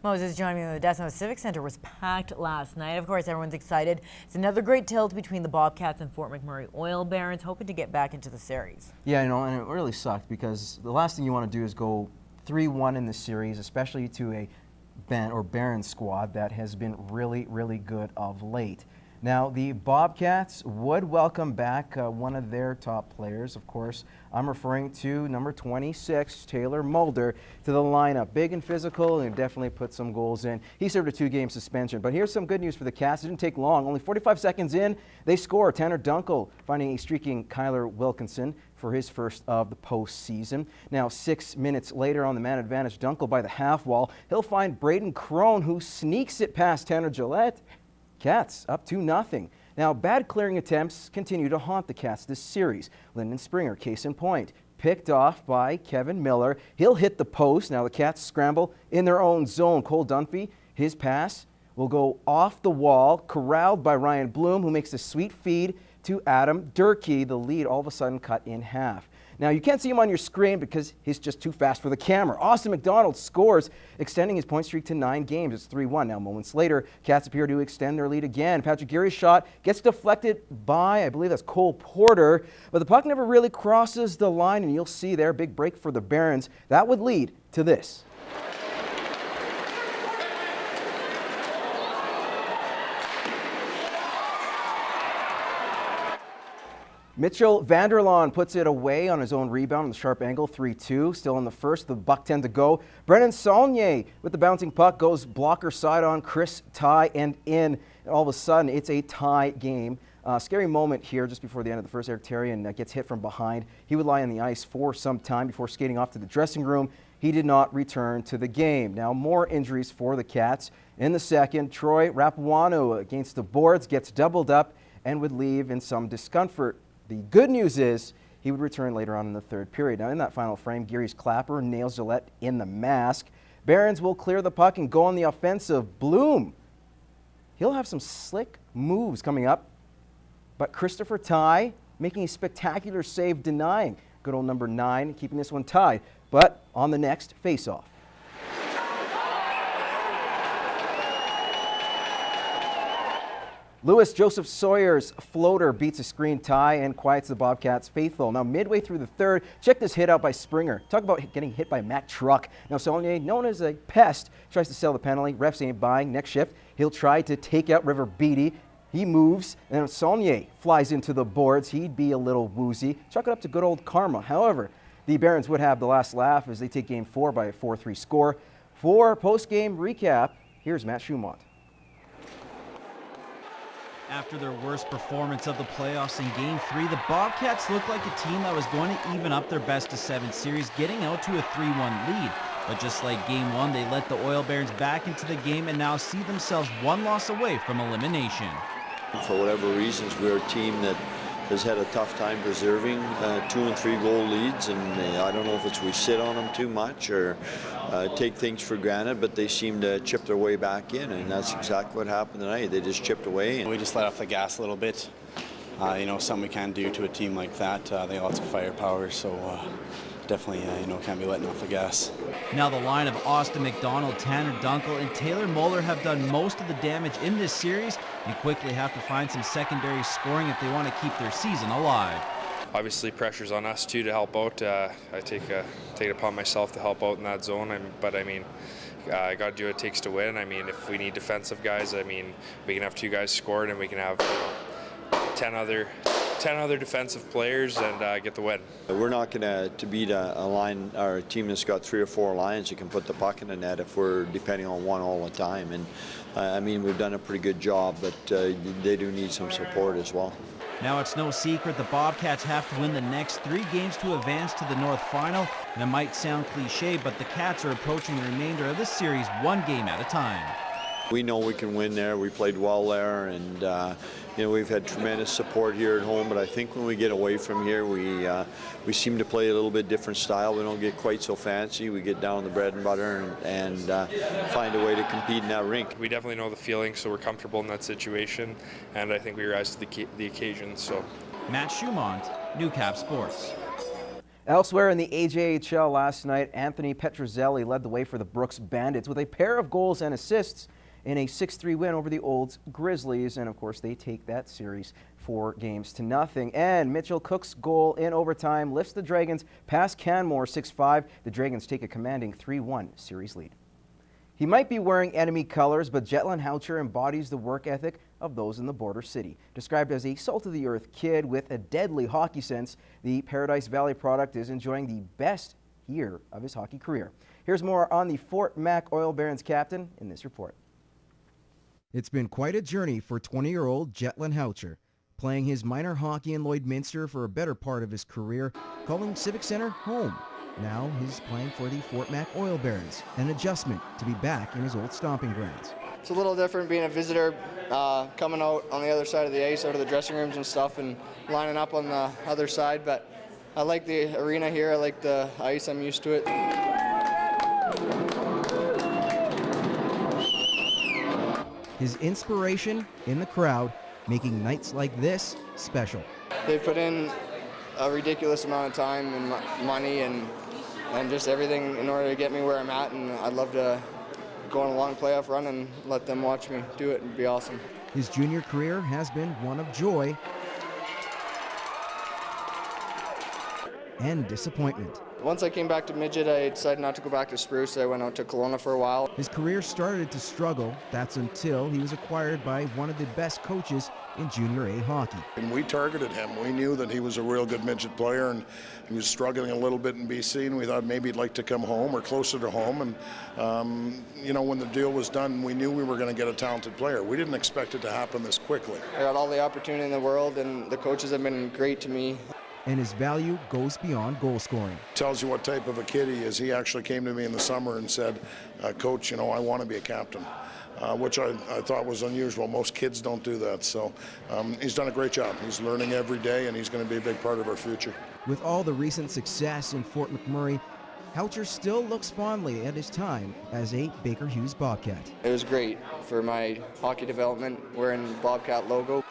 Moses joining me in the Desno Civic Center was packed last night. Of course, everyone's excited. It's another great tilt between the Bobcats and Fort McMurray Oil Barons, hoping to get back into the series. Yeah, and it really sucked because the last thing you want to do is go 3-1 in the series, especially to a Barons squad that has been really, really good of late. Now, the Bobcats would welcome back one of their top players. Of course, I'm referring to number 26, Taylor Mulder, to the lineup. Big and physical, and definitely put some goals in. He served a 2-game suspension. But here's some good news for the Cats. It didn't take long. Only 45 seconds in, they score. Tanner Dunkel finding a streaking Kyler Wilkinson for his first of the postseason. Now, 6 minutes later on the man advantage, Dunkel by the half wall. He'll find Braden Crone, who sneaks it past Tanner Gillette. Cats up 2-0. Now, bad clearing attempts continue to haunt the Cats this series. Lyndon Springer, case in point, picked off by Kevin Miller. He'll hit the post. Now the Cats scramble in their own zone. Cole Dunphy, his pass will go off the wall, corralled by Ryan Bloom, who makes a sweet feed to Adam Durkee. The lead all of a sudden cut in half. Now, you can't see him on your screen because he's just too fast for the camera. Austin McDonald scores, extending his point streak to 9 games. It's 3-1. Now, moments later, Cats appear to extend their lead again. Patrick Geary's shot gets deflected by, I believe that's Cole Porter, but the puck never really crosses the line, and you'll see there, big break for the Barons. That would lead to this. Mitchell Vanderlaan puts it away on his own rebound on the sharp angle, 3-2. Still in the first, the buck 10 to go. Brennan Saulnier with the bouncing puck goes blocker side on, Chris tie and in. And all of a sudden, it's a tie game. Scary moment here just before the end of the first. Eric Therrien gets hit from behind. He would lie on the ice for some time before skating off to the dressing room. He did not return to the game. Now, more injuries for the Cats. In the second, Troy Rapuano against the boards gets doubled up and would leave in some discomfort. The good news is he would return later on in the third period. Now, in that final frame, Geary's clapper nails Gillette in the mask. Barons will clear the puck and go on the offensive. Bloom, he'll have some slick moves coming up, but Christopher Ty making a spectacular save, denying good old number 9, keeping this one tied. But on the next face-off. Lewis Joseph Sawyer's floater beats a screen tie and quiets the Bobcats faithful. Now, midway through the third, check this hit out by Springer. Talk about getting hit by Matt Truck. Now, Saulnier, known as a pest, tries to sell the penalty. Refs ain't buying. Next shift, he'll try to take out River Beatty. He moves, and Saulnier flies into the boards. He'd be a little woozy. Chalk it up to good old karma. However, the Barons would have the last laugh as they take Game 4 by a 4-3 score. For post-game recap, here's Matt Schumont. After their worst performance of the playoffs in Game 3, the Bobcats looked like a team that was going to even up their best-of-7 series, getting out to a 3-1 lead. But just like Game 1, they let the Oil Barons back into the game and now see themselves one loss away from elimination. For whatever reasons, we're a team that has had a tough time preserving 2- and 3-goal leads, and I don't know if it's we sit on them too much or take things for granted, but they seem to chip their way back in, and that's exactly what happened tonight. They just chipped away. We just let off the gas a little bit. You know, something we can't do to a team like that. They have lots of firepower, so definitely, you know, can't be letting off the gas. Now the line of Austin McDonald, Tanner Dunkel, and Taylor Muller have done most of the damage in this series and quickly have to find some secondary scoring if they want to keep their season alive. Obviously, pressure's on us too to help out. I take it upon myself to help out in that zone. But I mean, I got to do what it takes to win. I mean, if we need defensive guys, I mean, we can have 2 guys scored and we can have 10 other defensive players and get the win. We're not going to beat a line or a team that's got 3 or 4 lines that can put the puck in the net if we're depending on one all the time. And I mean, we've done a pretty good job, but they do need some support as well. Now it's no secret the Bobcats have to win the next 3 games to advance to the North Final. And it might sound cliche, but the Cats are approaching the remainder of this series 1 game at a time. We know we can win there. We played well there, and you know, we've had tremendous support here at home. But I think when we get away from here, we seem to play a little bit different style. We don't get quite so fancy. We get down to the bread and butter and find a way to compete in that rink. We definitely know the feeling, so we're comfortable in that situation, and I think we rise to the occasion. So, Matt Schumont, Newcap Sports. Elsewhere in the AJHL last night, Anthony Petrozelli led the way for the Brooks Bandits with a pair of goals and assists in a 6-3 win over the Olds Grizzlies. And of course, they take that series 4-0. And Mitchell Cook's goal in overtime lifts the Dragons past Canmore 6-5. The Dragons take a commanding 3-1 series lead. He might be wearing enemy colors, but Jetlan Houcher embodies the work ethic of those in the border city. Described as a salt-of-the-earth kid with a deadly hockey sense, the Paradise Valley product is enjoying the best year of his hockey career. Here's more on the Fort Mac Oil Barons captain in this report. It's been quite a journey for 20-year-old Jetlan Houcher, playing his minor hockey in Lloydminster for a better part of his career, calling Civic Center home. Now he's playing for the Fort Mac Oil Barons, an adjustment to be back in his old stomping grounds. It's a little different being a visitor, coming out on the other side of the ice, out of the dressing rooms and stuff, and lining up on the other side. But I like the arena here. I like the ice. I'm used to it. His inspiration in the crowd, making nights like this special. They've put in a ridiculous amount of time and money and just everything in order to get me where I'm at, and I'd love to go on a long playoff run and let them watch me do it. It'd be awesome. His junior career has been one of joy and disappointment. Once I came back to midget, I decided not to go back to Spruce. I went out to Kelowna for a while. His career started to struggle. That's until he was acquired by one of the best coaches in Junior A hockey. And we targeted him. We knew that he was a real good midget player, and he was struggling a little bit in BC, and we thought maybe he'd like to come home or closer to home. And, you know, when the deal was done, we knew we were going to get a talented player. We didn't expect it to happen this quickly. I got all the opportunity in the world, and the coaches have been great to me. And his value goes beyond goal scoring. Tells you what type of a kid he is. He actually came to me in the summer and said, Coach, you know, I want to be a captain, which I thought was unusual. Most kids don't do that. So he's done a great job. He's learning every day, and he's going to be a big part of our future. With all the recent success in Fort McMurray, Houcher still looks fondly at his time as a Baker Hughes Bobcat. It was great for my hockey development, wearing the Bobcat logo.